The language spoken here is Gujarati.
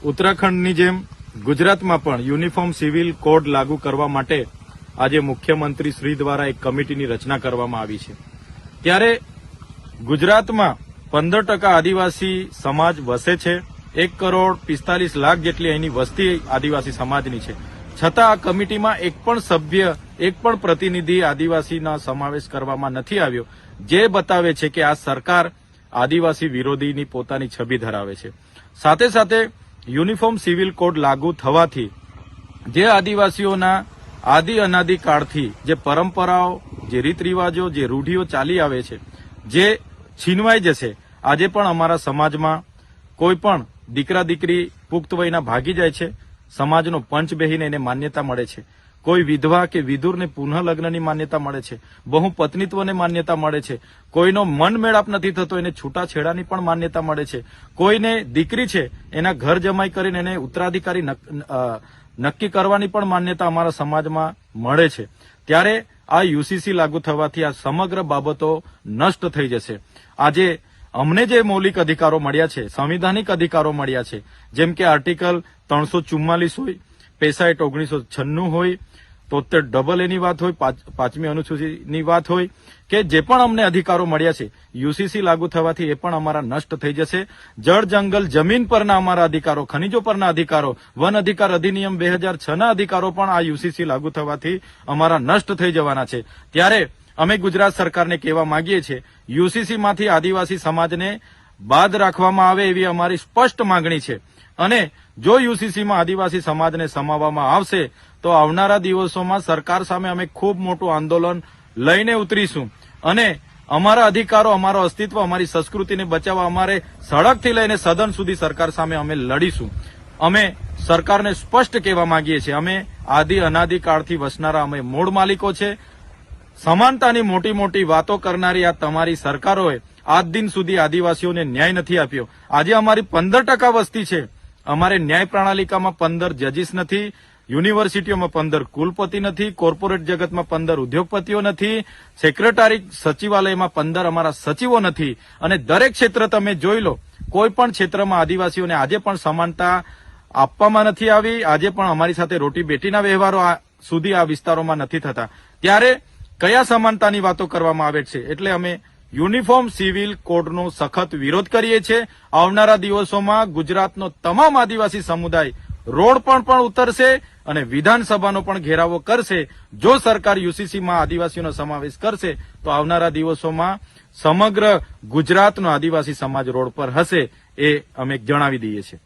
ઉત્તરાખંડની જેમ ગુજરાતમાં પણ યુનિફોર્મ સિવિલ કોડ લાગુ કરવા માટે આજે મુખ્યમંત્રી શ્રી દ્વારા એક કમિટીની રચના કરવામાં આવી છે। ત્યારે ગુજરાતમાં 15% આદિવાસી સમાજ વસે છે। 1,45,00,000 જેટલી અહીંની વસ્તી આદિવાસી સમાજની છે, છતાં આ કમિટીમાં એક પણ સભ્ય, એક પણ પ્રતિનિધિ આદિવાસીનો સમાવેશ કરવામાં નથી આવ્યો, જે બતાવે છે કે આ સરકાર આદિવાસી વિરોધીની પોતાની છબી ધરાવે છે। સાથે સાથે યુનિફોર્મ સિવિલ કોડ લાગુ થવાથી જે આદિવાસીઓના આદિ અનાદિ કાળથી જે પરંપરાઓ, જે રીત રિવાજો, જે રૂઢિઓ ચાલી આવે છે, જે છીનવાઈ જશે। આજે પણ અમારા સમાજમાં કોઈ પણ દીકરા દીકરી પુખ્ત વયના ભાગી જાય છે, સમાજનો પંચ બેહીને એને માન્યતા મળે છે। કોઈ વિધવા કે વિધુરને પુનઃ લગ્નની માન્યતા મળે છે, બહુપત્નીત્વને માન્યતા મળે છે, કોઈનો મન મેળાપ નથી થતો એને છૂટાછેડાની પણ માન્યતા મળે છે, કોઈને દીકરી છે એના ઘર જમાઈ કરીને એને ઉત્તરાધિકારી નક્કી કરવાની પણ માન્યતા અમારા સમાજમાં મળે છે। ત્યારે આ યુસીસી લાગુ થવાથી આ સમગ્ર બાબતો નષ્ટ થઈ જશે। આજે અમને જે મૌલિક અધિકારો મળ્યા છે, સંવિધાનિક અધિકારો મળ્યા છે, જેમ કે આર્ટિકલ 344 હોય, પેસા એક્ટ 1996 હોય, 73 ની વાત હોય, 5મી અનુસૂચિની વાત હોય, કે જે પણ અમને અધિકારો મળ્યા છે, યુસીસી લાગુ થવાથી એ પણ અમારા નષ્ટ થઈ જશે। જળ જંગલ જમીન પરના અમારા અધિકારો, ખનીજો પરના અધિકારો, વન અધિકાર અધિનિયમ 2006ના અધિકારો પણ આ યુસીસી લાગુ થવાથી અમારા નષ્ટ થઈ જવાના છે। ત્યારે અમે ગુજરાત સરકારને કહેવા માંગીએ છીએ, યુસીસીમાંથી આદિવાસી સમાજને બાદ રાખવામાં આવે એવી અમારી સ્પષ્ટ માંગણી છે। અને જો યુસીસીમાં આદિવાસી સમાજને સમાવવામાં આવશે તો આવનારા દિવસોમાં સરકાર સામે અમે ખૂબ મોટું આંદોલન લઈને ઉતરીશું અને અમારા અધિકારો, અમારો અસ્તિત્વ, અમારી સંસ્કૃતિને બચાવવા અમારે સડકથી લઈને સદન સુધી સરકાર સામે અમે લડીશું। અમે સરકારને સ્પષ્ટ કહેવા માંગીએ છીએ, અમે આદિ અનાદિ કાળથી વસનારા અમે મૂળ માલિકો છે। સમાનતાની મોટી મોટી વાતો કરનારી આ તમારી સરકારોએ આજ દિન સુધી આદિવાસીઓને ન્યાય નથી આપ્યો। આજે અમારી 15% વસ્તી છે, અમારે ન્યાય પ્રણાલિકામાં 15 જજીસ નથી, યુનિવર્સિટીઓમાં 15 કુલપતિ નથી, કોર્પોરેટ જગતમાં 15 ઉદ્યોગપતિઓ નથી, સેક્રેટરી સચિવાલયમાં 15 અમારા સચિવો નથી, અને દરેક ક્ષેત્ર તમે જોઈ લો, કોઈ પણ ક્ષેત્રમાં આદિવાસીઓને આજે પણ સમાનતા આપવામાં નથી આવી। આજે પણ અમારી સાથે રોટી બેટીના વ્યવહારો સુધી આ વિસ્તારોમાં નથી થતા। ત્યારે કયા સમાનતાની વાતો કરવામાં આવે છે? એટલે અમે યુનિફોર્મ સિવિલ કોડનો સખત વિરોધ કરીએ છીએ। આવનારા દિવસોમાં ગુજરાતનો તમામ આદિવાસી સમુદાય રોડ પર પણ ઉતરશે અને વિધાનસભાનો પણ ઘેરાવો કરશે। જો સરકાર યુસીસીમાં આદિવાસીઓનો સમાવેશ કરશે તો આવનારા દિવસોમાં સમગ્ર ગુજરાતનો આદિવાસી સમાજ રોડ પર હશે, એ અમે જણાવી દઈએ છીએ।